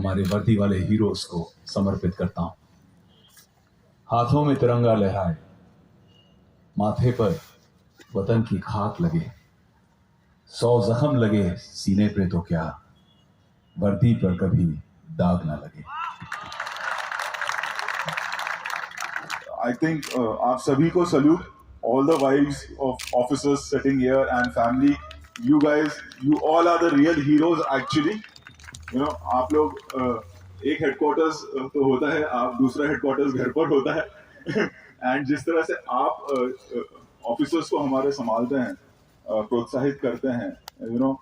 हमारे वर्दी वाले हीरोज को समर्पित करता हूं। हाथों में तिरंगा लहराए, माथे पर वतन की खाक लगे, 100 जख्म लगे सीने पे तो क्या, वर्दी पर कभी दाग ना लगे। I think आप सभी को salute, all the wives of officers sitting here and family. You guys, you all are the real heroes actually. You know, आप लोग एक headquarters तो होता है, आप दूसरा headquarters घर पर होता है and जिस तरह से आप officers को हमारे संभालते हैं, प्रोत्साहित करते हैं, you know,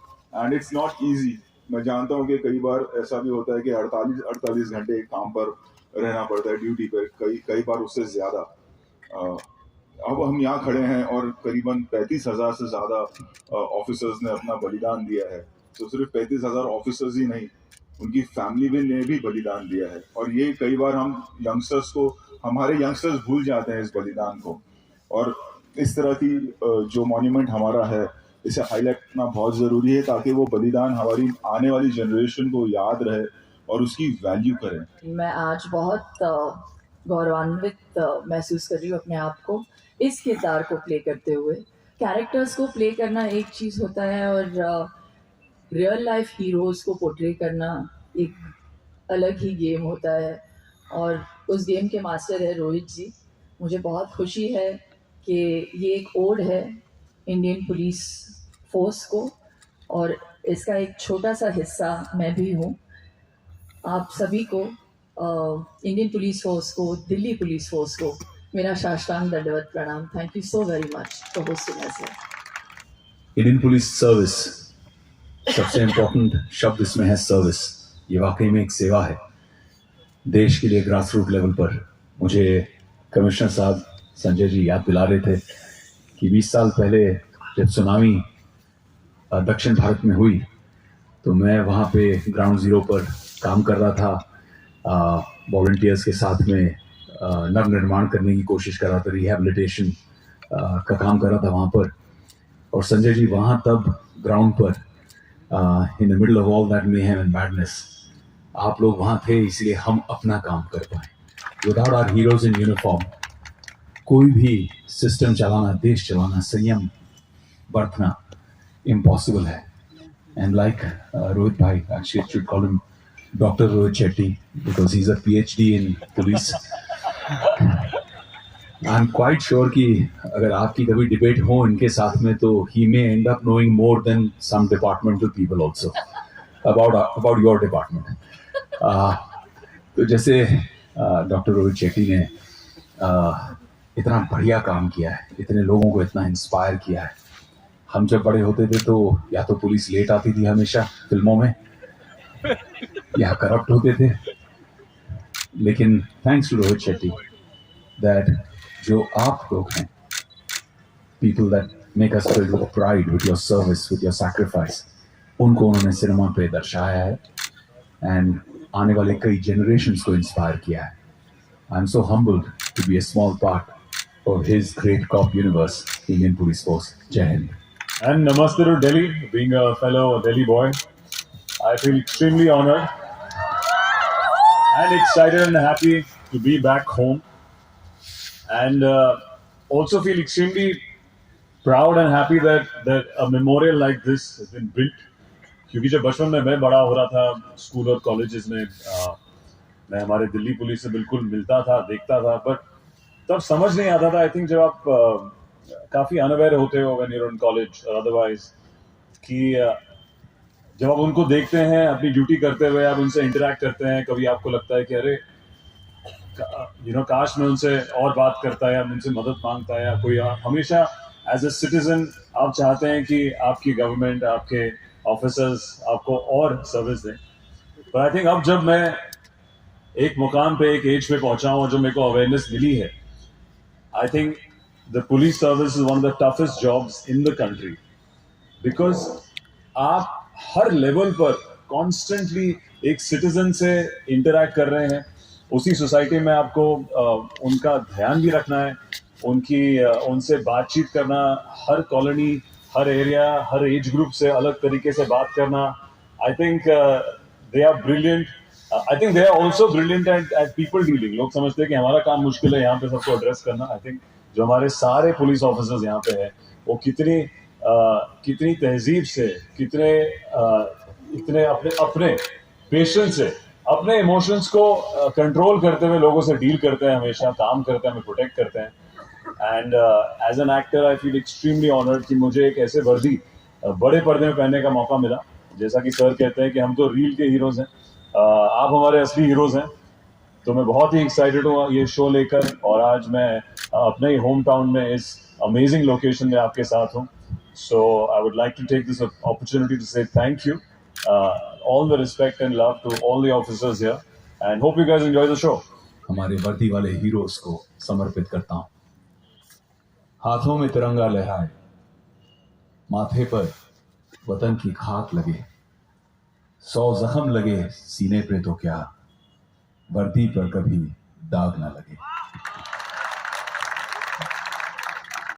and it's not easy. मैं जानता हूँ कि कई बार ऐसा भी होता है कि 48 घंटे एक काम पर रहना पड़ता है, ड्यूटी पे, कई बार उससे ज्यादा। अब हम यहाँ खड़े हैं और करीबन 35,000 से ज्यादा ऑफिसर्स ने अपना बलिदान दिया है। तो सिर्फ 35,000 ऑफिसर्स ही नहीं, उनकी फैमिली ने भी बलिदान दिया है। और ये कई बार हम यंगस्टर्स को, हमारे यंगस्टर्स भूल जाते हैं इस बलिदान को। और इस तरह की जो मॉन्यूमेंट हमारा है, इसे हाईलाइट करना बहुत ज़रूरी है ताकि वो बलिदान हमारी आने वाली जनरेशन को याद रहे और उसकी वैल्यू करें। मैं आज बहुत गौरवान्वित महसूस कर रही हूँ अपने आप को इस किरदार को प्ले करते हुए। कैरेक्टर्स को प्ले करना एक चीज़ होता है और रियल लाइफ हीरोज़ को पोर्ट्रे करना एक अलग ही गेम होता है, और उस गेम के मास्टर है रोहित जी। मुझे बहुत खुशी है कि ये एक ओड है इंडियन पुलिस फोर्स को, और इसका एक छोटा सा हिस्सा मैं भी हूँ। आप सभी को, इंडियन पुलिस फोर्स को, दिल्ली पुलिस फोर्स को मेरा साष्टांग दंडवत प्रणाम। Thank you so very much for hosting us here. Indian police service, सबसे इम्पोर्टेंट शब्द इसमें है सर्विस। ये वाकई में एक सेवा है देश के लिए। ग्रास रूट लेवल पर मुझे कमिश्नर साहब संजय जी याद दिला रहे थे कि 20 साल पहले जब सुनामी दक्षिण भारत में हुई तो मैं वहाँ पे ग्राउंड ज़ीरो पर काम कर रहा था, वॉलंटियर्स के साथ में नव निर्माण करने की कोशिश कर रहा था, रिहैबिलिटेशन का काम कर रहा था वहाँ पर। और संजय जी वहाँ तब ग्राउंड पर in the middle of all that mayhem and madness आप लोग वहाँ थे, इसलिए हम अपना काम कर पाए। Without our heroes in uniform कोई भी सिस्टम चलाना, देश चलाना, संयम बरतना इम्पॉसिबल है। And like Rohit bhai, actually I should call him Dr. Rohit Chetty because he's a PhD in police. I'm quite sure कि अगर आपकी कभी डिबेट हो इनके साथ में तो he may end up knowing more than some departmental people also about your department. तो जैसे डॉक्टर रोहित शेट्टी ने इतना बढ़िया काम किया है, इतने लोगों को इतना इंस्पायर किया है। हम जब बड़े होते थे तो या तो पुलिस लेट आती थी हमेशा फिल्मों में, या करप्ट होते थे, लेकिन thanks to Rohit Shetty that जो आप लोग हैं, people that make us feel with pride, with your service, with your sacrifice, उनको उन्होंने सिनेमा पे दर्शाया है एंड आने वाले कई जनरेशंस को इंस्पायर किया है। I am so humbled to be a small part of his great cop universe, Indian police force. जय हिंद। And namaste to Delhi. Being a fellow Delhi boy, I feel extremely honored and excited and happy to be back home, and also feel extremely proud and happy that a memorial like this has been built. क्योंकि जब बचपन में मैं बड़ा हो रहा था school और कॉलेजेस में, मैं हमारे दिल्ली पुलिस से बिल्कुल मिलता था, देखता था, बट तब समझ नहीं आता था। आई थिंक जब आप काफ़ी अनअवेयर होते हो when you are in college और अदरवाइज, कि जब आप उनको देखते हैं अपनी ड्यूटी करते हुए, आप उनसे इंटरेक्ट करते हैं, कभी आपको लगता है कि अरे काश मैं उनसे और बात करता है या उनसे मदद मांगता है, या कोई हमेशा एज अ सिटीजन आप चाहते हैं कि आपकी गवर्नमेंट, आपके ऑफिसर्स आपको और सर्विस दें। पर आई थिंक अब जब मैं एक मुकाम पे, एक एज पे पहुंचा हूँ और जो मेरे को अवेयरनेस मिली है, I think the police service is one of the toughest jobs in the country, because आप हर लेवल पर कॉन्स्टेंटली एक सिटीजन से इंटरैक्ट कर रहे हैं। उसी सोसाइटी में आपको उनका ध्यान भी रखना है, उनसे बातचीत करना, हर कॉलोनी, हर एरिया, हर एज ग्रुप से अलग तरीके से बात करना। I think they are brilliant I think they are also brilliant at people dealing. लोग समझते हैं कि हमारा काम मुश्किल है यहाँ पे सबको एड्रेस करना. I think जो हमारे सारे पुलिस ऑफिसर्स यहाँ पे हैं वो कितनी तहजीब से इतने अपने पेशेंस से अपने इमोशंस को कंट्रोल करते हुए लोगों से डील करते हैं, हमेशा काम करते हैं, हमें प्रोटेक्ट करते हैं. And as an actor I feel extremely honoured कि मुझे एक ऐसे वर्दी बड़े पर्दे में पहनने का मौका मिला. जैसा कि सर कहते हैं कि हम तो रील के हीरोज हैं, आप हमारे असली हीरोज हैं. तो मैं बहुत ही एक्साइटेड हूँ ये शो लेकर, और आज मैं अपने ही होम टाउन में इस अमेजिंग लोकेशन में आपके साथ हूँ. So I would like to take this opportunity to say thank you, all the respect and love to all the officers here, and hope you guys enjoy the show. हमारे वर्दी वाले heroes को समर्पित करता हूं. हाथों में तिरंगा लहराए, माथे पर वतन की खाक लगे, 100 जख्म लगे सीने पे तो क्या, वर्दी पर कभी दाग ना लगे.